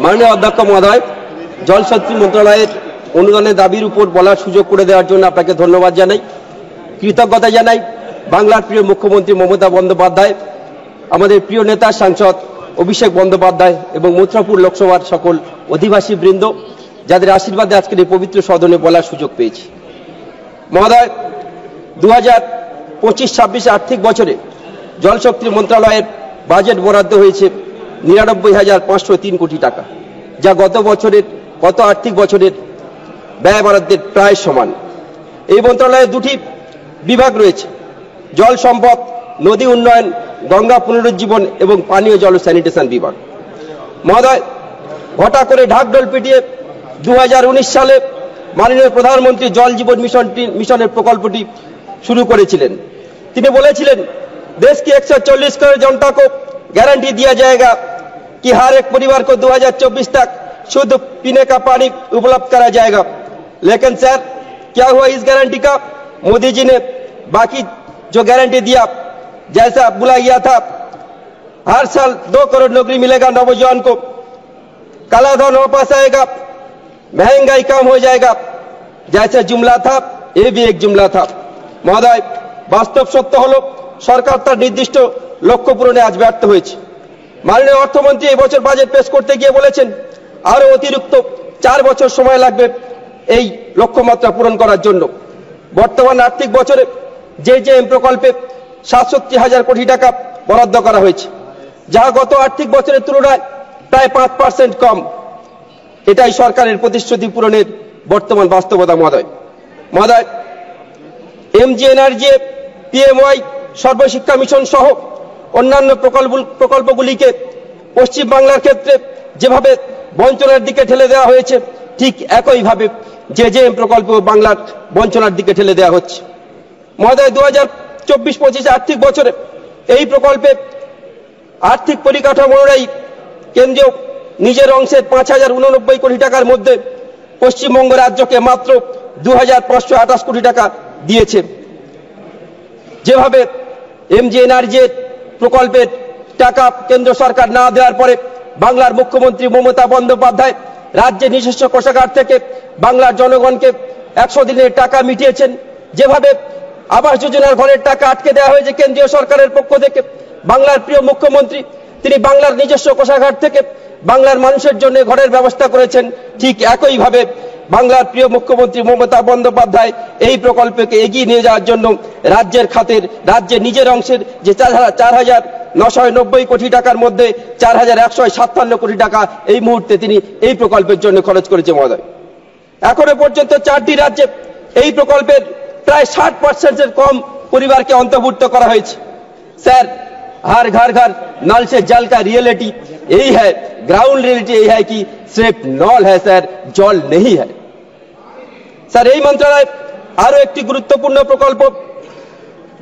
মাননীয় অধ্যক্ষ মহোদয়, জলশক্তি মন্ত্রণালয়ের অনুদানের দাবির উপর বলার সুযোগ করে দেওয়ার জন্য আপনাকে ধন্যবাদ জানাই, কৃতজ্ঞতা জানাই। বাংলার প্রিয় মুখ্যমন্ত্রী মমতা বন্দ্যোপাধ্যায়, আমাদের প্রিয় নেতা সাংসদ অভিষেক বন্দ্যোপাধ্যায় এবং মথুরাপুর লোকসভার সকল অধিবাসী বৃন্দ, যাদের আশীর্বাদে আজকের এই পবিত্র সদনে বলার সুযোগ পেয়েছি। মহোদয়, 2025-26 আর্থিক বছরে জলশক্তি মন্ত্রণালয়ের বাজেট বরাদ্দ হয়েছে 99,503 কোটি টাকা, যা গত আর্থিক বছরের ব্যয় বরাদ্দের প্রায় সমান। এই মন্ত্রণালয়ে দুটি বিভাগ রয়েছে: জল সম্পদ, নদী উন্নয়ন, গঙ্গা পুনরুজ্জীবন এবং পানীয় জল স্যানিটেশন বিভাগ। মহোদয়, ঘটা করে ঢাকঢোল পিটিয়ে 2019 সালে মাননীয় প্রধানমন্ত্রী জল জীবন মিশনের প্রকল্পটি শুরু করেছিলেন। তিনি বলেছিলেন, देश की 140 करोड़ जनता को गारंटी दिया जाएगा कि हर एक परिवार को 2024 तक शुद्ध पीने का पानी उपलब्ध करा जाएगा। लेकिन सर, क्या हुआ इस गारंटी का? मोदी जी ने बाकी जो गारंटी दिया, जैसा बोला गया था, हर साल 2 करोड़ नौकरी मिलेगा नौजवान को, काला धन वापस आएगा, महंगाई कम हो जाएगा, जैसा जुमला था ये भी एक जुमला था। महोदय, वास्तव सत्य हलो সরকার তার নির্দিষ্ট লক্ষ্য পূরণে আজ ব্যর্থ হয়েছে। মাননীয় অর্থমন্ত্রী এই বছর বাজেট পেশ করতে গিয়ে বলেছেন, আরো অতিরিক্ত 4 বছর সময় লাগবে এই লক্ষ্যমাত্রা পূরণ করার জন্য। বর্তমান আর্থিক বছরে জেজেএম প্রকল্পে 67,000 কোটি টাকা বরাদ্দ করা হয়েছে, যা গত আর্থিক বছরের তুলনায় প্রায় 5% কম। এটাই সরকারের প্রতিশ্রুতি পূরণের বর্তমান বাস্তবতা। মহোদয়, এমজিএনআরজি, পিএমওয়াই, সর্বশিক্ষা মিশন সহ অন্যান্য প্রকল্পগুলিকে পশ্চিম বাংলার ক্ষেত্রে যেভাবে বঞ্চনার দিকে ঠেলে দেওয়া হয়েছে, ঠিক একইভাবে জেজেএম প্রকল্প বাংলার বঞ্চনার দিকে ঠেলে দেওয়া হচ্ছে। মহোদয়, 2024-25 আর্থিক বছরে এই প্রকল্পে আর্থিক পরিকাঠামো অনুযায়ী কেন্দ্রীয় নিজের অংশের 5,089 কোটি টাকার মধ্যে পশ্চিমবঙ্গ রাজ্যকে মাত্র 2,528 কোটি টাকা দিয়েছে। যেভাবে এমজিএনআরজি প্রকল্পের টাকা কেন্দ্র সরকার না দেওয়ার পরে বাংলার মুখ্যমন্ত্রী মমতা বন্দ্যোপাধ্যায় রাজ্যের নিজস্ব কোষাগার থেকে বাংলার জনগণকে 100 দিনের টাকা মিটিয়েছেন, যেভাবে আবাস যোজনার ঘরের টাকা আটকে দেওয়া হয়েছে কেন্দ্রীয় সরকারের পক্ষ থেকে, বাংলার প্রিয় মুখ্যমন্ত্রী তিনি বাংলার নিজস্ব কোষাগার থেকে বাংলার মানুষের জন্য ঘরের ব্যবস্থা করেছেন। ঠিক একইভাবে বাংলার প্রিয় মুখ্যমন্ত্রী মমতা বন্দ্যোপাধ্যায় এই প্রকল্পকে এগিয়ে নিয়ে যাওয়ার জন্য রাজ্যের নিজের অংশের যে 4,990 কোটি টাকার মধ্যে 4,157 কোটি টাকা এই মুহূর্তে তিনি এই প্রকল্পের জন্য খরচ করেছে। মহোদয়, এখনো পর্যন্ত 4টি রাজ্যে এই প্রকল্পের প্রায় 60% কম পরিবারকে অন্তর্ভুক্ত করা হয়েছে। স্যার, हर घर घर नल से जल का रियलिटी यही है, ग्राउंड रियलिटी यही है कि सिर्फ नल है सर, जल नहीं है। सर, এই মন্ত্রণালয় আরো একটি গুরুত্বপূর্ণ প্রকল্প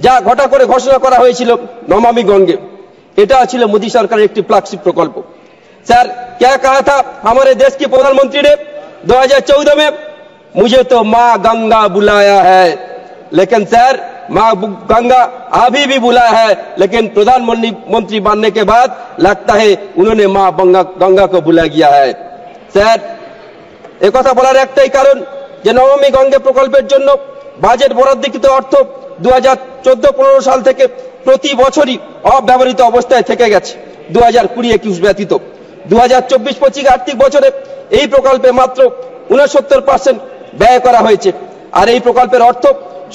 যা ঘটা করে ঘোষণা করা হয়েছিল, নমামি গঙ্গে। এটা ছিল মোদী সরকারের একটি ফ্ল্যাগশিপ প্রকল্প। सर, क्या कहा था हमारे देश के प्रधानमंत्री ने 2014 में, मुझे तो माँ गंगा बुलाया है, लेकिन सर माँ गंगा अभी भी बुलाया है, लेकिन प्रधानमंत्री बनने के बाद लगता है उन्होंने माँ गंगा को बुला गया है। सर, एक কথা বলার একটাই কারণ যে নমামি গঙ্গে প্রকল্পের জন্য বাজেট বরাদ্দকৃত অর্থ 2014-15 সাল থেকে প্রতি বছরই অব্যবহৃত অবস্থায় থেকে গেছে, 2020-21 ব্যতীত। 2024-25 আর্থিক বছরে এই প্রকল্পে মাত্র 69% ব্যয় করা হয়েছে। আর এই প্রকল্পের অর্থ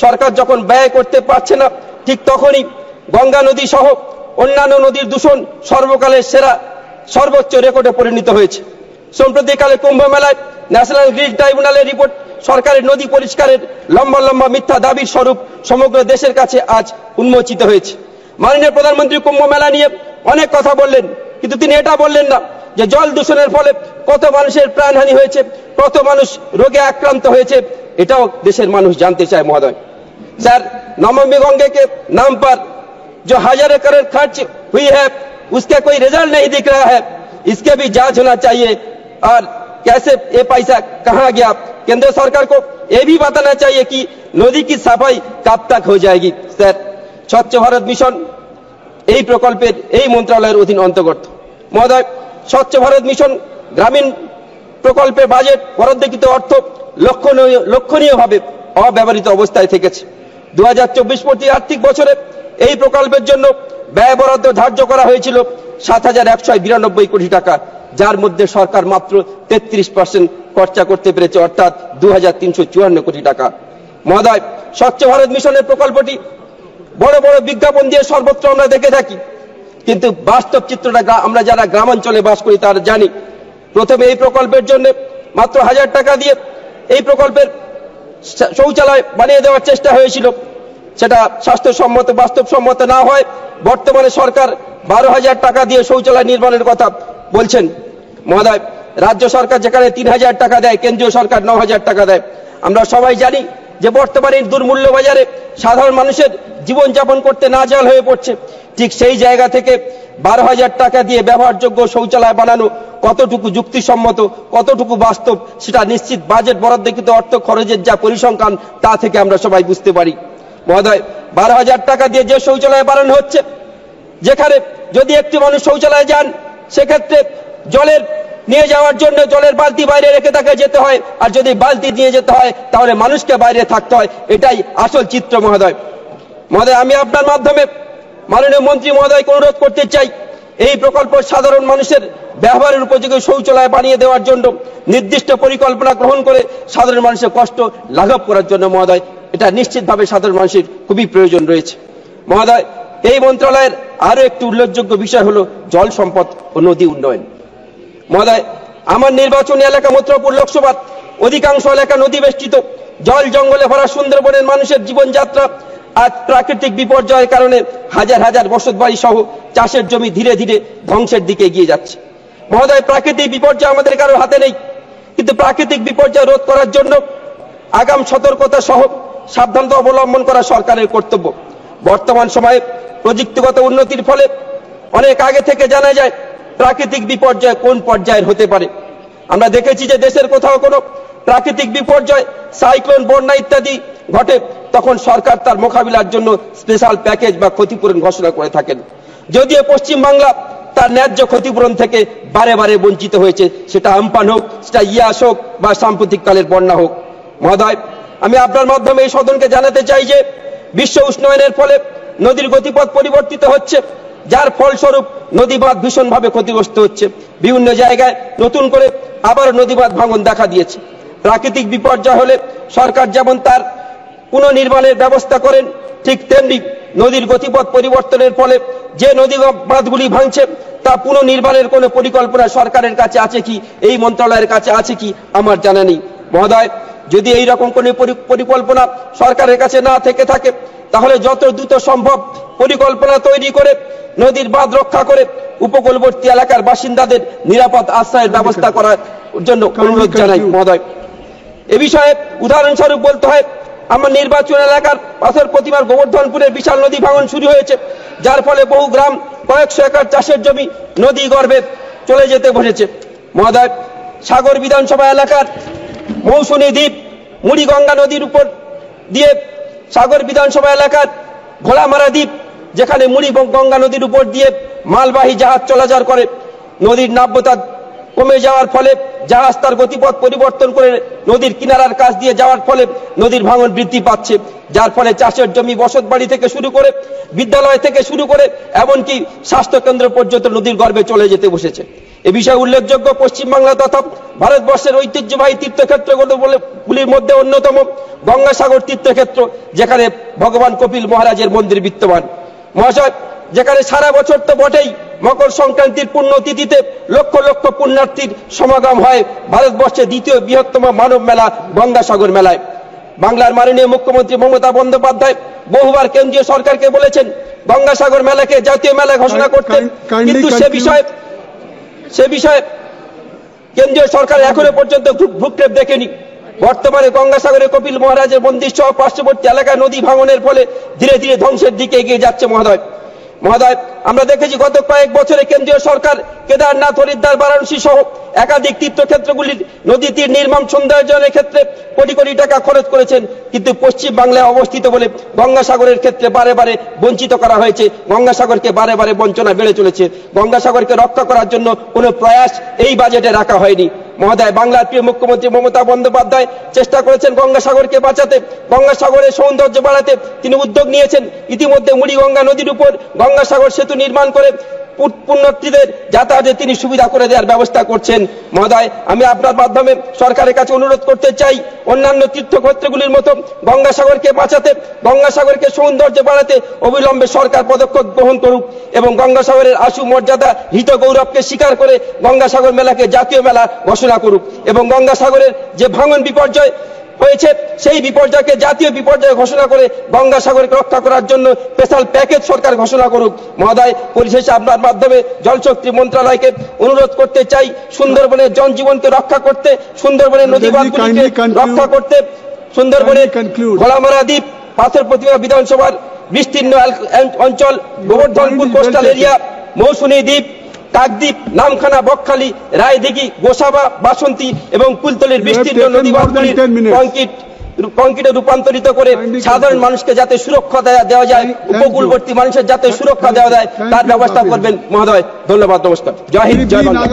সরকার যখন ব্যয় করতে পারছে না, ঠিক তখনই গঙ্গা নদী সহ অন্যান্য নদীর দূষণ সর্বকালের সর্বোচ্চ রেকর্ডে পরিণত হয়েছে। সম্প্রতিকালে কুম্ভ মেলায় ন্যাশনাল গ্রিড ট্রাইব্যুনালের রিপোর্ট সরকারের নদী পরিষ্কারের লম্বা লম্বা মিথ্যা দাবির স্বরূপ সমগ্র দেশের কাছে আজ উন্মোচিত হয়েছে। মাননীয় প্রধানমন্ত্রী কুম্ভ মেলা নিয়ে অনেক কথা বললেন, কিন্তু তিনি এটা বললেন না যে জল দূষণের ফলে কত মানুষের প্রাণহানি হয়েছে, কত মানুষ রোগে আক্রান্ত হয়েছে, এটাও দেশের মানুষ জানতে চায়। মহোদয়, सर, नमामि गंगे के नाम पर जो हजारों करोड़ खर्च हुई है, उसका कोई रिजल्ट नहीं दिख रहा है। इसके भी जांच होना चाहिए, और कैसे ये पैसा कहां गया, केंद्र सरकार को ये भी बताना चाहिए कि नदी की सफाई कब तक हो जाएगी। सर, स्वच्छ भारत मिशन এই প্রকল্পের এই মন্ত্রণালয়ের অধীন অন্তর্গত। মহোদয়, স্বচ্ছ ভারত মিশন গ্রামীণ প্রকল্পের বাজেট বরাদ্দকৃত অর্থ লক্ষণীয়ভাবে অব্যবহৃত অবস্থায় থেকেছে। 2024-25 আর্থিক বছরে এই প্রকল্পের জন্য ব্যয় বরাদ্দ ধার্য করা হয়েছিল 7,192 কোটি টাকা, যার মধ্যে সরকার মাত্র 33% খরচা করতে পেরেছে, অর্থাৎ 2,354 কোটি টাকা। মহোদয়, স্বচ্ছ ভারত মিশনের প্রকল্পটি বড় বড় বিজ্ঞাপন দিয়ে সর্বত্র আমরা দেখে থাকি, কিন্তু বাস্তব চিত্রটা আমরা যারা গ্রামাঞ্চলে বাস করি তারা জানি। প্রথমে এই প্রকল্পের জন্য মাত্র 1,000 টাকা দিয়ে এই প্রকল্পের শৌচালয় বানিয়ে দেওয়ার চেষ্টা হয়েছিল। সেটা স্বাস্থ্যসম্মত বাস্তবসম্মত না হয় বর্তমানে সরকার 12,000 টাকা দিয়ে শৌচালয় নির্মাণের কথা বলছেন। মহোদয়, রাজ্য সরকার যেখানে 3,000 টাকা দেয়, কেন্দ্রীয় সরকার 9,000 টাকা দেয়। আমরা সবাই জানি যে বর্তমানে দুর্মূল্য বাজারে সাধারণ মানুষের জীবনযাপন করতে নাজেহাল হয়ে পড়ছে। ঠিক সেই জায়গা থেকে 12,000 টাকা দিয়ে ব্যবহারযোগ্য শৌচালয় বানানো কতটুকু যুক্তিসম্মত, কতটুকু বাস্তব, সেটা নিশ্চিত বাজেট বরাদ্দকৃত অর্থ খরচের যা পরিসংখ্যান তা থেকে আমরা সবাই বুঝতে পারি। মহোদয়, 12,000 টাকা দিয়ে যে শৌচালয় বানানো হচ্ছে, যেখানে যদি একটি মানুষ শৌচালয়ে যান সেক্ষেত্রে জলের নিয়ে যাওয়ার জন্য জলের বালতি বাইরে রেখে তাকে যেতে হয়, আর যদি বালতি নিয়ে যেতে হয় তাহলে মানুষকে বাইরে থাকতে হয়। এটাই আসল চিত্র। মহোদয়, আমি আপনার মাধ্যমে মাননীয় মন্ত্রী মহোদয়কে অনুরোধ করতে চাই, এই প্রকল্প সাধারণ মানুষের ব্যবহারের উপযোগী শৌচালয় বানিয়ে দেওয়ার জন্য নির্দিষ্ট পরিকল্পনা গ্রহণ করে সাধারণ মানুষের কষ্ট লাঘব করার জন্য মহোদয়, এটা নিশ্চিতভাবে সাধারণ মানুষের খুবই প্রয়োজন রয়েছে। মহোদয়, এই মন্ত্রণালয়ের আরো একটি উল্লেখযোগ্য বিষয় হলো জল সম্পদ ও নদী উন্নয়ন। মহোদয়, আমার নির্বাচনী এলাকা মথুরাপুর লোকসভার অধিকাংশ এলাকা নদী বেষ্টিত, জল জঙ্গলে ভরা সুন্দরবনের মানুষের জীবনযাত্রা আজ প্রাকৃতিক বিপর্যয়ের কারণে হাজার হাজার বসতবাড়ি সহ চাষের জমি ধীরে ধীরে ধ্বংসের দিকে এগিয়ে যাচ্ছে। মহোদয়, প্রাকৃতিক বিপর্যয় আমাদের কারোর হাতে নেই, কিন্তু প্রাকৃতিক বিপর্যয় রোধ করার জন্য আগাম সতর্কতা সহ সাবধানতা অবলম্বন করা সরকারের কর্তব্য। বর্তমান সময়ে প্রযুক্তিগত উন্নতির ফলে অনেক আগে থেকে জানা যায় প্রাকৃতিক বিপর্যয় কোন পর্যায়ের হতে পারে। আমরা দেখেছি যে দেশের কোথাও কোনো প্রাকৃতিক বিপর্যয়, সাইক্লোন, বন্যা ইত্যাদি ঘটে, তখন সরকার তার মোকাবিলার জন্য স্পেশাল প্যাকেজ বা ক্ষতিপূরণ ঘোষণা করে থাকেন। যদিও পশ্চিমবাংলা তার ন্যায্য ক্ষতিপূরণ থেকে বারে বারে বঞ্চিত হয়েছে, সেটা আমপান হোক, সেটা ইয়াস হোক বা সাম্প্রতিককালের বন্যা হোক। মহোদয়, আমি আপনার মাধ্যমে এই সদনকে জানাতে চাই যে বিশ্ব উষ্ণায়নের ফলে নদীর গতিপথ পরিবর্তিত হচ্ছে, যার ফলস্বরূপ নদীবাঁধ ভীষণভাবে ক্ষতিগ্রস্ত হচ্ছে। বিভিন্ন জায়গায় নতুন করে আবার নদীবাঁধ ভাঙন দেখা দিয়েছে। প্রাকৃতিক বিপর্যয় হলে সরকার যেমন তার পুনর্নির্মাণের ব্যবস্থা করেন, ঠিক তেমনি নদীর গতিপথ পরিবর্তনের ফলে যে নদী বাঁধগুলি ভাঙছে তা পুনর্নির্মাণের কোনো পরিকল্পনা সরকারের কাছে আছে কি, এই মন্ত্রণালয়ের কাছে আছে কি, আমার জানা নেই। মহোদয়, যদি এই রকম কোনো পরিকল্পনা সরকারের কাছে না থেকে থাকে তাহলে যত দ্রুত সম্ভব পরিকল্পনা তৈরি করে নদীর বাঁধ রক্ষা করে উপকূলবর্তী এলাকার বাসিন্দাদের নিরাপদ আশ্রয়ের ব্যবস্থা করার জন্য অনুরোধ জানাই। মহোদয়, এ বিষয়ে উদাহরণস্বরূপ বলতে হয়, আমার নির্বাচন এলাকার পাথর প্রতিমার গোবর্ধনপুরের বিশাল নদী ভাঙন শুরু হয়েছে, যার ফলে বহু গ্রাম, কয়েকশো একর চাষের জমি নদী গর্ভে চলে যেতে বসেছে। মহোদয়, সাগর বিধানসভা এলাকার মৌসুমী দ্বীপ মুড়িগঙ্গা নদীর উপর দিয়ে সাগর বিধানসভা এলাকার ঘোলামারা দ্বীপ, যেখানে মুড়িগঙ্গা নদীর উপর দিয়ে মালবাহী জাহাজ চলাচল করে, নদীর নাব্যতা কমে যাওয়ার ফলে জাহাজ তার গতিপথ পরিবর্তন করে নদীর কিনারার কাছ দিয়ে যাওয়ার ফলে নদীর ভাঙন বৃদ্ধি পাচ্ছে, যার ফলে চাষের জমি, বসতবাড়ি থেকে শুরু করে বিদ্যালয় থেকে শুরু করে এমনকি স্বাস্থ্যকেন্দ্র পর্যন্ত নদীর গর্ভে চলে যেতে বসেছে। এ বিষয়ে উল্লেখযোগ্য, পশ্চিমবাংলা তথা ভারতবর্ষের ঐতিহ্যবাহী তীর্থক্ষেত্রগুলির মধ্যে অন্যতম গঙ্গাসাগর তীর্থক্ষেত্র, যেখানে ভগবান কপিল মহারাজের মন্দির বিদ্যমান। মহাশয়, যেখানে সারা বছর তো বটেই, মকর সংক্রান্তির পুণ্যতিথিতে লক্ষ লক্ষ পুণ্যার্থীর সমাগম হয় ভারতবর্ষের দ্বিতীয় বৃহত্তম মানব মেলা গঙ্গাসাগর মেলায়। বাংলার মাননীয় মুখ্যমন্ত্রী মমতা বন্দ্যোপাধ্যায় বহুবার কেন্দ্রীয় সরকারকে বলেছেন গঙ্গাসাগর মেলাকে জাতীয় মেলা ঘোষণা করতে, কিন্তু সে বিষয়ে কেন্দ্রীয় সরকার এখনো পর্যন্ত ভ্রুক্ষেপ দেখেনি। বর্তমানে গঙ্গাসাগরে কপিল মহারাজের মন্দির সহ পার্শ্ববর্তী এলাকায় নদী ভাঙনের ফলে ধীরে ধীরে ধ্বংসের দিকে এগিয়ে যাচ্ছে। মহোদয়, মহোদয়, আমরা দেখেছি গত কয়েক বছরে কেন্দ্রীয় সরকার কেদারনাথ, হরিদ্বার, বারাণসী সহ একাধিক তীর্থক্ষেত্রগুলির নদী তীর নির্মাণ সৌন্দর্যায়নের ক্ষেত্রে কোটি কোটি টাকা খরচ করেছেন, কিন্তু পশ্চিম বাংলায় অবস্থিত বলে গঙ্গাসাগরের ক্ষেত্রে বারে বারে বঞ্চিত করা হয়েছে। গঙ্গাসাগরকে বারে বারে বঞ্চনা বেড়ে চলেছে। গঙ্গাসাগরকে রক্ষা করার জন্য কোনো প্রয়াস এই বাজেটে রাখা হয়নি। মহোদয়, বাংলার প্রিয় মুখ্যমন্ত্রী মমতা বন্দ্যোপাধ্যায় চেষ্টা করেছেন গঙ্গাসাগরকে বাঁচাতে, গঙ্গাসাগরের সৌন্দর্য বাড়াতে তিনি উদ্যোগ নিয়েছেন। ইতিমধ্যে মুড়িগঙ্গা নদীর উপর গঙ্গাসাগর সেতু নির্মাণ করে পুণ্যার্থীদের যাতায়াতে তিনি সুবিধা করে দেওয়ার ব্যবস্থা করছেন। মহোদয়, আমি আপনার মাধ্যমে সরকারের কাছে অনুরোধ করতে চাই, অন্যান্য তীর্থক্ষেত্রগুলির মতো গঙ্গাসাগরকে বাঁচাতে, গঙ্গাসাগরকে সৌন্দর্য বাড়াতে অবিলম্বে সরকার পদক্ষেপ গ্রহণ করুক এবং গঙ্গাসাগরের আশু মর্যাদা, হিত গৌরবকে স্বীকার করে গঙ্গাসাগর মেলাকে জাতীয় মেলা ঘোষণা করুক এবং গঙ্গাসাগরের যে ভাঙন বিপর্যয় হয়েছে সেই বিপর্যয়কে জাতীয় বিপর্যয় ঘোষণা করে গঙ্গাসাগরকে রক্ষা করার জন্য স্পেশাল প্যাকেজ সরকার ঘোষণা করুক। মহোদয়, পরিশেষে আপনার মাধ্যমে জলশক্তি মন্ত্রণালয়কে অনুরোধ করতে চাই, সুন্দরবনের জনজীবনকে রক্ষা করতে, সুন্দরবনের নদীবাঁধগুলিকে রক্ষা করতে, সুন্দরবনের ঘোড়ামারা দ্বীপ, পাথর প্রতিমা বিধানসভার বিস্তীর্ণ অঞ্চল, গোবর্ধনপুর কোস্টাল এরিয়া, মৌসুমী দ্বীপ, কাকদ্বীপ, নামখানা, বকখালি, রায়দিঘি, গোসাবা, বাসন্তী এবং কুলতলির বিস্তীর্ণ নদীবাঁধগুলির কংক্রিটে রূপান্তরিত করে সাধারণ মানুষকে যাতে সুরক্ষা দেওয়া যায়, উপকূলবর্তী মানুষের যাতে সুরক্ষা দেওয়া যায় তার ব্যবস্থা করবেন। মহোদয়, ধন্যবাদ, নমস্কার, জয় হিন্দ, জয় বাংলা।